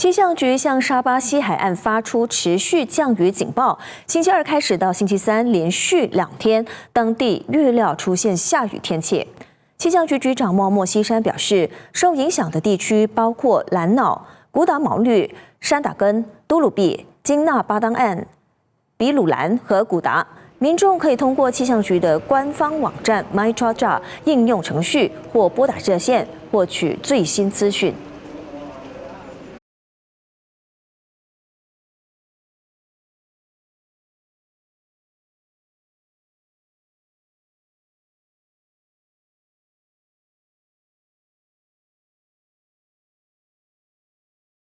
气象局向沙巴西海岸发出持续降雨警报，星期二开始到星期三连续2天，当地预料出现下雨天气。气象局局长莫西山表示，受影响的地区包括兰瑙、古达毛绿、山打根、都鲁毕、金纳巴当岸、比鲁兰和古达。民众可以通过气象局的官方网站 MyChaja 应用程序或拨打热线获取最新资讯。